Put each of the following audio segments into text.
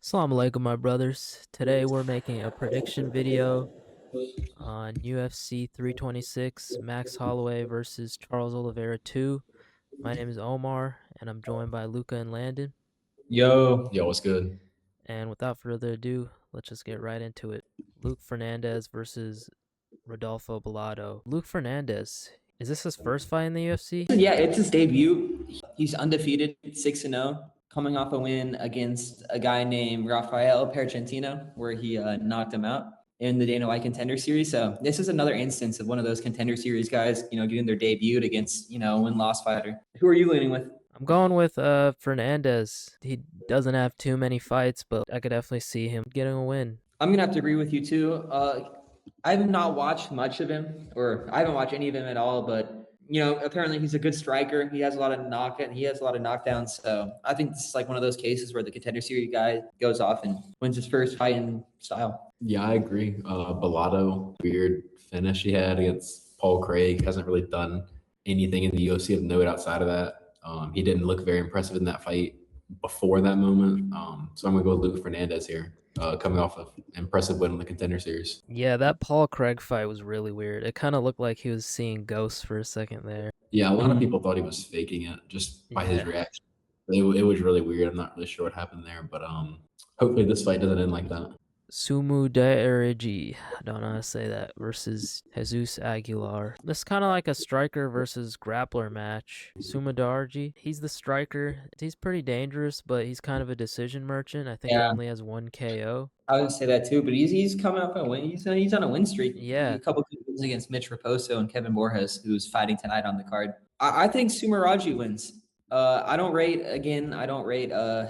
Assalamu alaikum, my brothers. Today we're making a prediction video on UFC 326, Max Holloway versus Charles Oliveira 2. My name is Omar, and I'm joined by Luca and Landon. Yo, what's good? And without further ado, let's just get right into it. Luke Fernandez versus Rodolfo Bellato. Luke Fernandez, is this his first fight in the UFC? Yeah, it's his debut. He's undefeated, 6-0, coming off a win against a guy named Rafael Pergentino, where he knocked him out in the Dana White Contender Series. So this is another instance of one of those Contender Series guys, getting their debut against, a win-loss fighter. Who are you leaning with? I'm going with Fernandez. He doesn't have too many fights, but I could definitely see him getting a win. I'm going to have to agree with you, too. I have not watched much of him, or I haven't watched any of him at all, but apparently he's a good striker. He has a lot of knockdowns. So I think this is like one of those cases where the Contender Series guy goes off and wins his first fight in style. Yeah, I agree. Bellato, weird finish he had against Paul Craig. Hasn't really done anything in the UFC of note outside of that. He didn't look very impressive in that fight before that moment. So I'm going to go with Luke Fernandez here, coming off of an impressive win in the Contender Series. Yeah, that Paul Craig fight was really weird. It kind of looked like he was seeing ghosts for a second there. Yeah, a lot of people thought he was faking it just by his reaction. It was really weird. I'm not really sure what happened there, but hopefully this fight doesn't end like that. Sumudaerji, I don't know how to say that, versus Jesus Aguilar. This is kind of like a striker versus grappler match. Sumudaerji, he's the striker. He's pretty dangerous, but he's kind of a decision merchant. I think he only has 1 KO. I would say that too, but he's coming up on a win. He's on a win streak. Yeah, a couple of wins against Mitch Raposo and Kevin Borges, who's fighting tonight on the card. I think Sumudaerji wins. I don't rate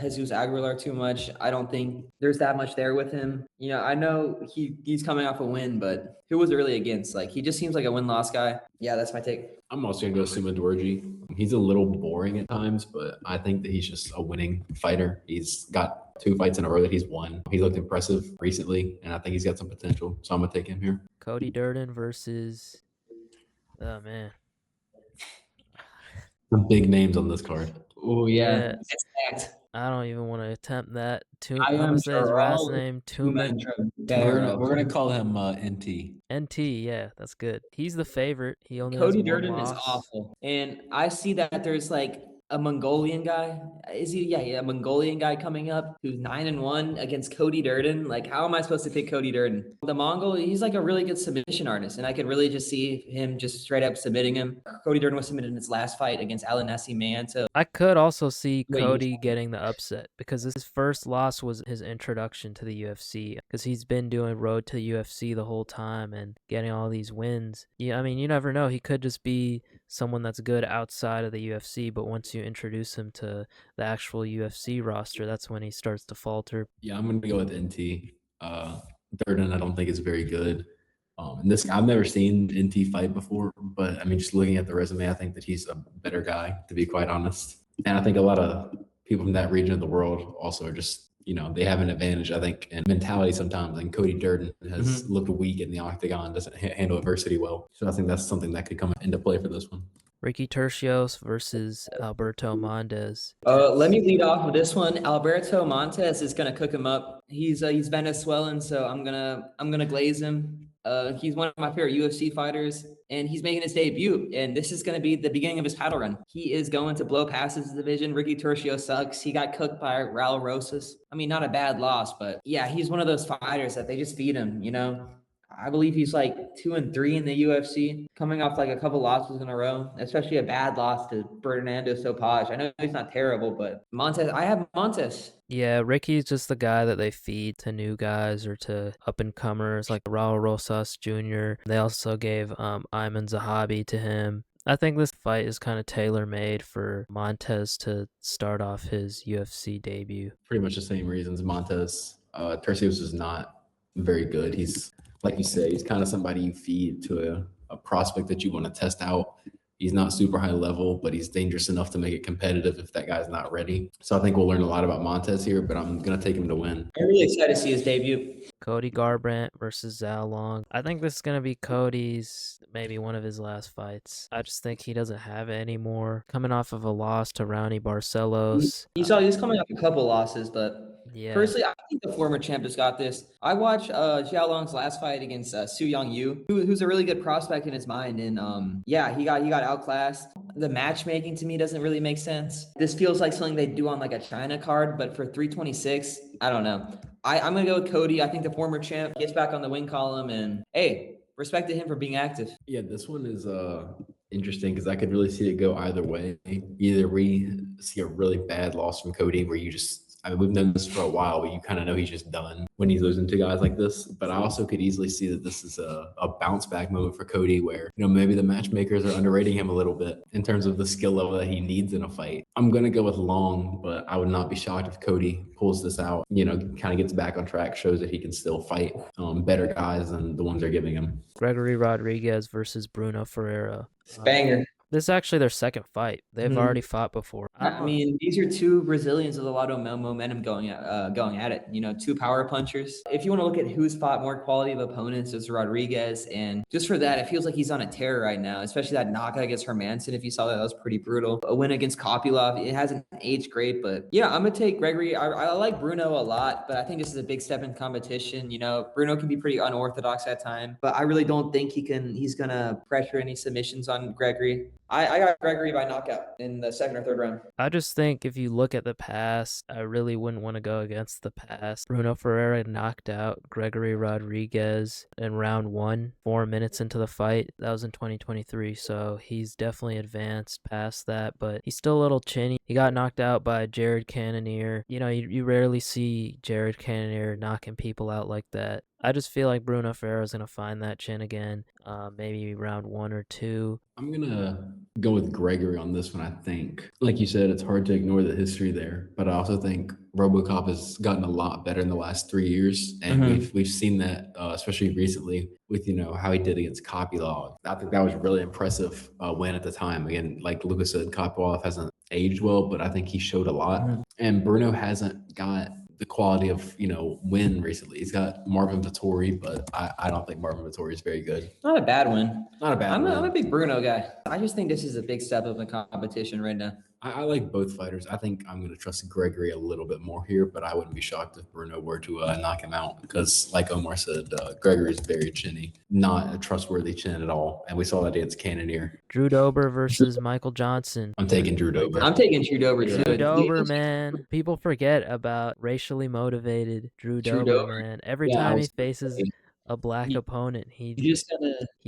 Jesus Aguilar too much. I don't think there's that much there with him. I know he's coming off a win, but who was it really against? Like, he just seems like a win-loss guy. Yeah, that's my take. I'm also going to go Sumudaerji. He's a little boring at times, but I think that he's just a winning fighter. He's got 2 fights in a row that he's won. He looked impressive recently, and I think he's got some potential. So I'm going to take him here. Cody Durden versus... Oh, man. Some big names on this card. Oh, yeah. It's stacked. I don't even want to attempt that. I'm going to say his last name, We're going to call him NT. NT, yeah, that's good. He's the favorite. He only Cody has 1 Durden loss. is awful. And I see that there's like a Mongolian guy. Is he? Yeah, a Mongolian guy coming up who's 9-1 against Cody Durden. Like, how am I supposed to pick Cody Durden? The Mongol, he's like a really good submission artist, and I could really just see him just straight up submitting him. Cody Durden was submitted in his last fight against Alanasi Man. So I could also see Cody getting the upset because his first loss was his introduction to the UFC, because he's been doing road to the UFC the whole time and getting all these wins. Yeah, I mean, you never know. He could just be someone that's good outside of the UFC, but once you introduce him to the actual UFC roster, that's when he starts to falter. Yeah, I'm going to go with NT. Durden, I don't think is very good. And this, I've never seen NT fight before, but I mean, just looking at the resume, I think that he's a better guy, to be quite honest. And I think a lot of people from that region of the world also are just, they have an advantage, I think, in mentality sometimes. And Cody Durden has looked weak in the octagon, doesn't handle adversity well. So I think that's something that could come into play for this one. Ricky Turcios versus Alberto Montes. Let me lead off with this one. Alberto Montes is gonna cook him up. He's Venezuelan, so I'm gonna glaze him. He's one of my favorite UFC fighters, and he's making his debut. And this is gonna be the beginning of his title run. He is going to blow past his division. Ricky Turcios sucks. He got cooked by Raul Rosas. I mean, not a bad loss, but yeah, he's one of those fighters that they just feed him. I believe he's like 2-3 in the UFC, coming off like a couple losses in a row, especially a bad loss to Fernando Sopaj. I know he's not terrible, but Montes, I have Montes. Yeah, Ricky's just the guy that they feed to new guys or to up-and-comers like Raul Rosas Jr. They also gave Ayman Zahabi to him. I think this fight is kind of tailor-made for Montes to start off his UFC debut. Pretty much the same reasons. Montes, Turcios is not very good. He's, like you say, he's kind of somebody you feed to a prospect that you want to test out. He's not super high level, but he's dangerous enough to make it competitive if that guy's not ready. So I think we'll learn a lot about Montes here, but I'm going to take him to win. I'm really excited to see his debut. Cody Garbrandt versus Zhao Long. I think this is going to be Cody's, maybe one of his last fights. I just think he doesn't have it anymore. Coming off of a loss to Raoni Barcelos. He's coming off a couple losses, but Yeah. Personally, I think the former champ has got this. I watched Xiao Long's last fight against Su Yang Yu, who's a really good prospect in his mind, and yeah, he got outclassed. The matchmaking to me doesn't really make sense. This feels like something they do on like a China card, but for 326, I don't know. I'm gonna go with Cody. I think the former champ gets back on the win column, and hey, respect to him for being active. Yeah, this one is interesting because I could really see it go either way. Either we see a really bad loss from Cody where you just, I mean, we've known this for a while, but you kind of know he's just done when he's losing to guys like this. But I also could easily see that this is a bounce back moment for Cody where, maybe the matchmakers are underrating him a little bit in terms of the skill level that he needs in a fight. I'm going to go with Long, but I would not be shocked if Cody pulls this out, kind of gets back on track, shows that he can still fight better guys than the ones they're giving him. Gregory Rodrigues versus Bruno Ferreira. Banger. This is actually their second fight. They've already fought before. I mean, these are two Brazilians with a lot of momentum going at it. Two power punchers. If you want to look at who's fought more quality of opponents, it's Rodrigues. And just for that, it feels like he's on a tear right now, especially that knockout against Hermanson. If you saw that was pretty brutal. A win against Kopylov, it hasn't aged great, but yeah, I'm going to take Gregory. I like Brunno a lot, but I think this is a big step in competition. Brunno can be pretty unorthodox at times, but I really don't think he's going to pressure any submissions on Gregory. I got Gregory by knockout in the second or third round. I just think if you look at the past, I really wouldn't want to go against the past. Bruno Ferreira knocked out Gregory Rodrigues in round 1, 4 minutes into the fight. That was in 2023, so he's definitely advanced past that, but he's still a little chinny. He got knocked out by Jared Cannonier. You rarely see Jared Cannonier knocking people out like that. I just feel like Bruno Ferreira is going to find that chin again, maybe round 1 or 2. I'm going to go with Gregory on this one, I think. Like you said, it's hard to ignore the history there, but I also think RoboCop has gotten a lot better in the last 3 years, and we've seen that, especially recently with, how he did against Kopylov. I think that was a really impressive win at the time. Again, like Lucas said, Kopylov hasn't aged well, but I think he showed a lot. And Brunno hasn't got the quality of, win recently. He's got Marvin Vettori, but I don't think Marvin Vettori is very good. Not a bad win. Not a bad win. I'm a big Brunno guy. I just think this is a big step up in competition right now. I like both fighters. I think I'm going to trust Gregory a little bit more here, but I wouldn't be shocked if Brunno were to knock him out because, like Omar said, Gregory is very chinny, not a trustworthy chin at all. And we saw that against Cannonier. Drew Dober versus Michael Johnson. I'm taking Drew Dober. I'm taking Drew Dober too. Drew Dober, man. People forget about racially motivated Drew Dober, man. Every time he faces a black opponent, he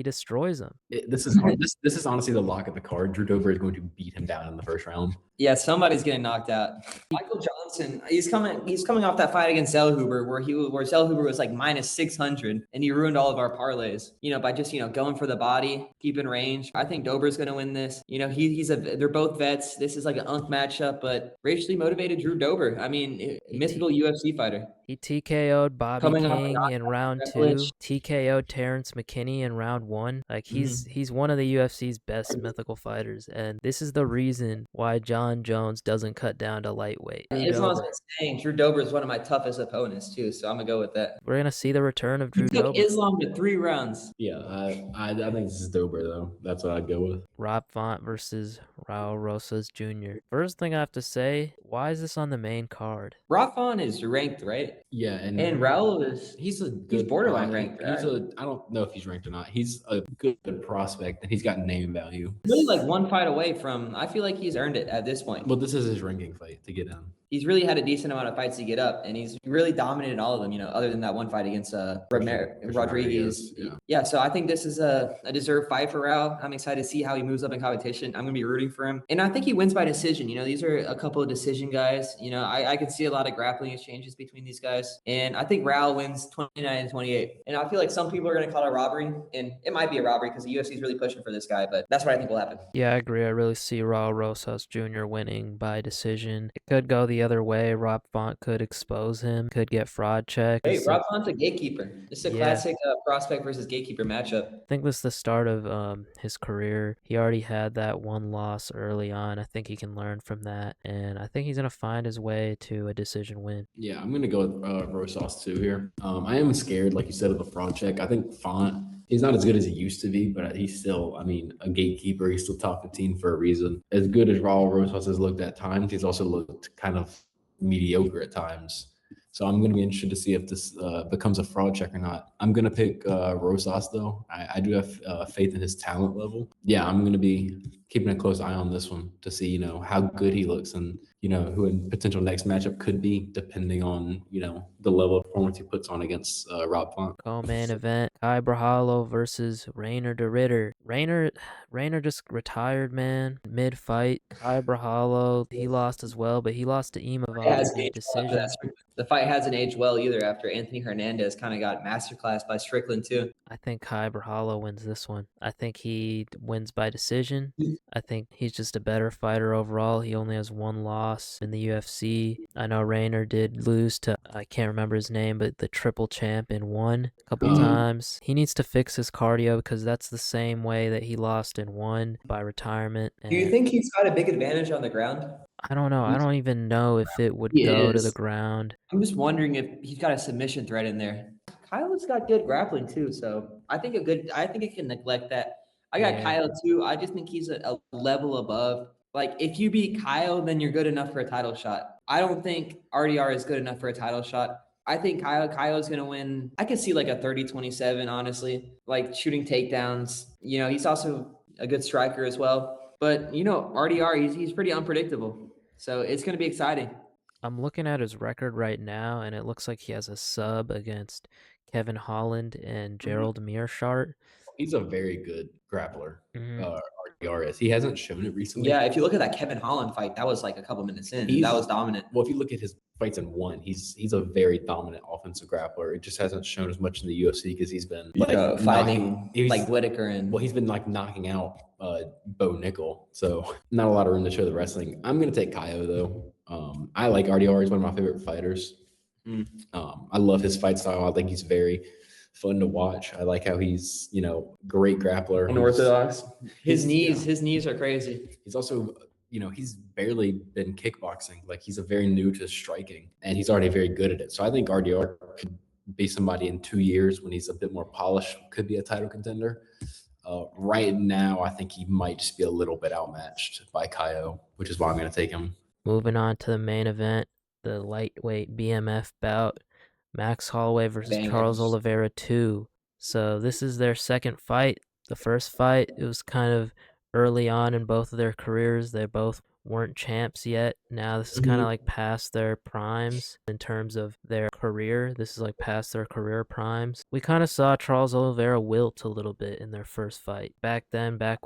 destroys him. This is honestly the lock of the card. Drew Dober is going to beat him down in the first round. Yeah, somebody's getting knocked out. Michael Johnson, he's coming off that fight against Zellhuber where Zellhuber was like minus 600 and he ruined all of our parlays, by just, going for the body, keeping range. I think Dober's going to win this. They're both vets. This is like an matchup, but racially motivated Drew Dober. I mean, mythical UFC fighter. He TKO'd Bobby King in round 2, TKO'd Terrence McKinney in round 1. Like he's one of the UFC's best mythical fighters, and this is the reason why John Jones doesn't cut down to lightweight. Islam's been saying Drew Dober is one of my toughest opponents too, so I'm gonna go with that. We're gonna see the return of Drew Dober. Islam to 3 rounds. Yeah, I think this is Dober though. That's what I'd go with. Rob Font versus Raul Rosas Jr. First thing I have to say, why is this on the main card? Rob Font is ranked, right? Yeah, and Raul is he's borderline ranked. I don't know if he's ranked or not. He's a good prospect and he's got name value. Really like one fight away from. I feel like he's earned it at this point. Well, this is his ranking fight to get in. He's really had a decent amount of fights to get up, and he's really dominated all of them, other than that one fight against Rodrigues. Yeah, so I think this is a deserved fight for Raul. I'm excited to see how he moves up in competition. I'm going to be rooting for him. And I think he wins by decision. These are a couple of decision guys. I could see a lot of grappling exchanges between these guys. And I think Raul wins 29-28. And I feel like some people are going to call it a robbery, and it might be a robbery because the UFC is really pushing for this guy, but that's what I think will happen. Yeah, I agree. I really see Raul Rosas Jr. winning by decision. It could go the other way. Rob Font could expose him, could get fraud checked. Hey, Rob Font's a gatekeeper. It's a classic prospect versus gatekeeper matchup. I think this is the start of his career. He already had that one loss early on. I think he can learn from that, and I think he's going to find his way to a decision win. Yeah, I'm going to go with Rosas too here. I am scared, like you said, of the fraud check. I think Font, he's not as good as he used to be, but he's still, a gatekeeper. He's still top 15 for a reason. As good as Raul Rosas has looked at times, he's also looked kind of mediocre at times. So I'm going to be interested to see if this becomes a fraud check or not. I'm going to pick Rosas, though. I do have faith in his talent level. Yeah, I'm going to be keeping a close eye on this one to see, how good he looks and, who a potential next matchup could be, depending on, the level of performance he puts on against Rob Font. Co-main event, Kai Borralho versus Reinier de Ridder. Reinier just retired, man. Mid-fight, Kai Borralho, he lost as well, but he lost to Imavov in a decision. The fight hasn't aged well either after Anthony Hernandez kind of got masterclassed by Strickland too. I think Kai Borralho wins this one. I think he wins by decision. I think he's just a better fighter overall. He only has one loss in the UFC. I know Reinier did lose to, I can't remember his name, but the triple champ in one a couple times. He needs to fix his cardio because that's the same way that he lost in one by retirement. Do you think he's got a big advantage on the ground? I don't know. I don't even know if it would go to the ground. I'm just wondering if he's got a submission threat in there. Kyle's got good grappling too, so I think it can neglect that. I got Kyle too. I just think he's a level above. Like, if you beat Kyle, then you're good enough for a title shot. I don't think RDR is good enough for a title shot. I think Kyle's going to win. I could see like a 30-27, honestly, like shooting takedowns. He's also a good striker as well. But, RDR, he's pretty unpredictable. So it's going to be exciting. I'm looking at his record right now, and it looks like he has a sub against Kevin Holland and Gerald Mearshart. He's a very good grappler. RDR is. He hasn't shown it recently. Yeah, if you look at that Kevin Holland fight, that was like a couple minutes in. That was dominant. Well, if you look at his fights in one, he's a very dominant offensive grappler. It just hasn't shown as much in the UFC because he's been fighting like Whitaker and. Well, he's been like knocking out Bo Nickel, so not a lot of room to show the wrestling. I'm gonna take Caio though. I like RDR. He's one of my favorite fighters. I love his fight style. I think he's very fun to watch. I like how he's, great grappler. Unorthodox. His knees are crazy. He's also, he's barely been kickboxing. Like, he's a very new to striking, and he's already very good at it. So I think RDR could be somebody in 2 years when he's a bit more polished, could be a title contender. Right now, I think he might just be a little bit outmatched by Caio, which is why I'm going to take him. Moving on to the main event, the lightweight BMF bout, Max Holloway versus Charles Oliveira 2. So this is their second fight. The first fight, it was kind of early on in both of their careers. They both weren't champs yet. Now this is kind of like past their primes in terms of their career. This is like past their career primes. We kind of saw Charles Oliveira wilt a little bit in their first fight. Back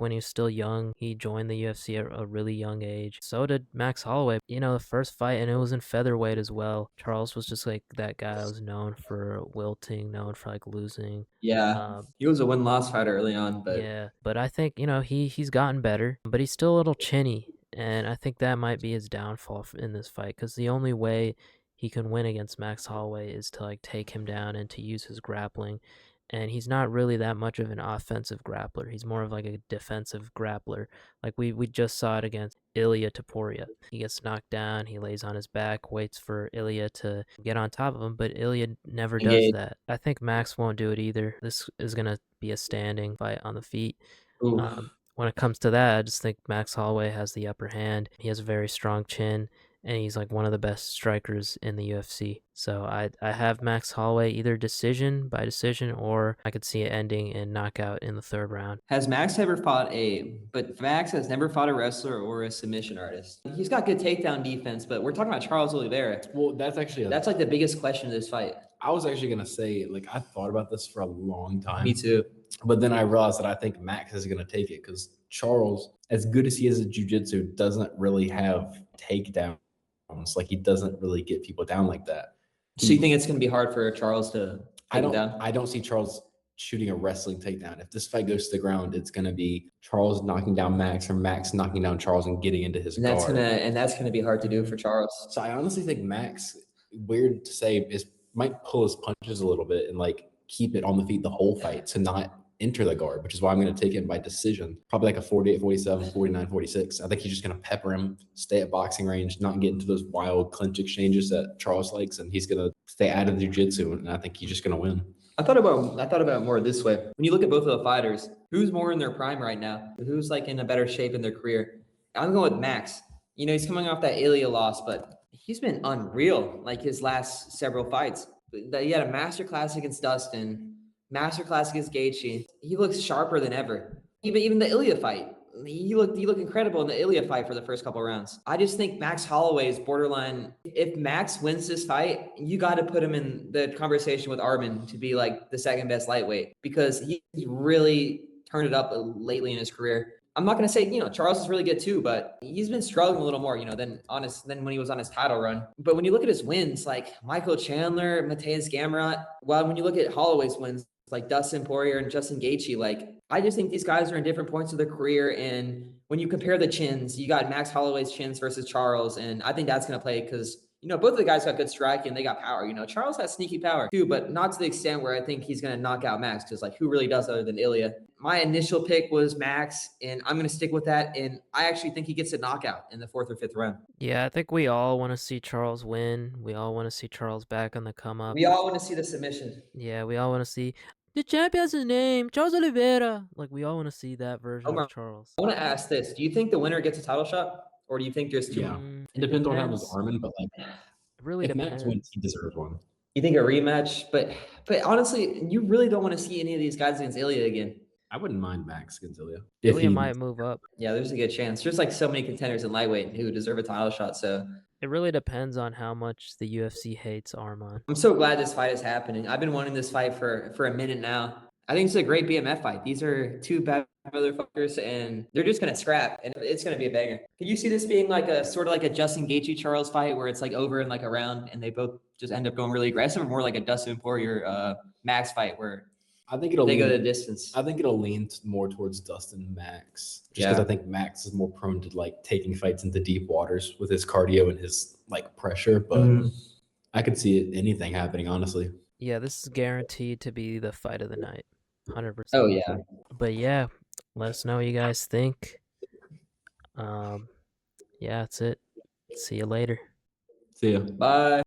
when he was still young, he joined the UFC at a really young age. So did Max Holloway. The first fight, and it was in featherweight as well. Charles was just like that guy that was known for wilting, known for like losing. Yeah, he was a win-loss fighter early on, but but I think he's gotten better, but he's still a little chinny. And I think that might be his downfall in this fight, because the only way he can win against Max Holloway is to like take him down and to use his grappling. And he's not really that much of an offensive grappler. He's more of like a defensive grappler. Like we just saw it against Ilia Topuria. He gets knocked down, he lays on his back, waits for Ilia to get on top of him, but Ilia never does that. I think Max won't do it either. This is going to be a standing fight on the feet. When it comes to that, I just think Max Holloway has the upper hand. He has a very strong chin, and he's like one of the best strikers in the UFC. So I have Max Holloway either by decision, or I could see it ending in knockout in the third round. Max has never fought a wrestler or a submission artist. He's got good takedown defense, but we're talking about Charles Oliveira. Well, that's like the biggest question of this fight. I was actually going to say, like, I thought about this for a long time. Me too. But then I realized that I think Max is going to take it, because Charles, as good as he is at jiu-jitsu, doesn't really have takedowns. Like, he doesn't really get people down like that. So you think it's going to be hard for Charles to take him down? I don't see Charles shooting a wrestling takedown. If this fight goes to the ground, it's going to be Charles knocking down Max, or Max knocking down Charles and getting into his guard. That's going to be hard to do for Charles. So I honestly think Max, weird to say, might pull his punches a little bit and like keep it on the feet the whole fight to not enter the guard, which is why I'm going to take him by decision. Probably like a 48-47, 49-46. I think he's just going to pepper him, stay at boxing range, not get into those wild clinch exchanges that Charles likes, and he's going to stay out of the jiu-jitsu, and I think he's just going to win. I thought about it more this way. When you look at both of the fighters, who's more in their prime right now? Who's like in a better shape in their career? I'm going with Max. He's coming off that Ilia loss, but he's been unreal. Like his last several fights, he had a masterclass against Dustin, masterclass against Gaethje. He looks sharper than ever. Even the Ilya fight, he looked incredible in the Ilya fight for the first couple rounds. I just think Max Holloway is borderline. If Max wins this fight, you got to put him in the conversation with Arman to be like the second best lightweight, because he's really turned it up lately in his career. I'm not going to say, Charles is really good too, but he's been struggling a little more, than when he was on his title run. But when you look at his wins, like Michael Chandler, Mateusz Gamrot, well, when you look at Holloway's wins, like Dustin Poirier and Justin Gaethje, like I just think these guys are in different points of their career. And when you compare the chins, you got Max Holloway's chins versus Charles. And I think that's going to play because, both of the guys got good striking and they got power. Charles has sneaky power too, but not to the extent where I think he's going to knock out Max, because like who really does other than Ilya? My initial pick was Max, and I'm going to stick with that. And I actually think he gets a knockout in the 4th or 5th round. Yeah, I think we all want to see Charles win. We all want to see Charles back on the come up. We all want to see the submission. Yeah, we all want to see the champion's his name, Charles Oliveira. Like we all want to see that version of Charles. I want to ask this: do you think the winner gets a title shot, or do you think there's two? Yeah, it depends on how it was Arman, but like, it really depends. Max wins, he deserves one. You think a rematch, but honestly, you really don't want to see any of these guys against Ilya again. I wouldn't mind Max against Ilya. Ilya might move up. Yeah, there's a good chance. There's like so many contenders in lightweight who deserve a title shot. So it really depends on how much the UFC hates Arman. I'm so glad this fight is happening. I've been wanting this fight for a minute now. I think it's a great BMF fight. These are two bad motherfuckers, and they're just gonna scrap, and it's gonna be a banger. Can you see this being like a sort of like a Justin Gaethje Charles fight, where it's like over in like a round, and they both just end up going really aggressive, or more like a Dustin Poirier Max fight where I think they go the distance? I think it'll lean more towards Dustin Max, just because I think Max is more prone to like taking fights into deep waters with his cardio and his like pressure. But I could see anything happening, honestly. Yeah, this is guaranteed to be the fight of the night. 100%. Oh yeah. But yeah, let us know what you guys think. Yeah, that's it. See you later. See ya. Bye.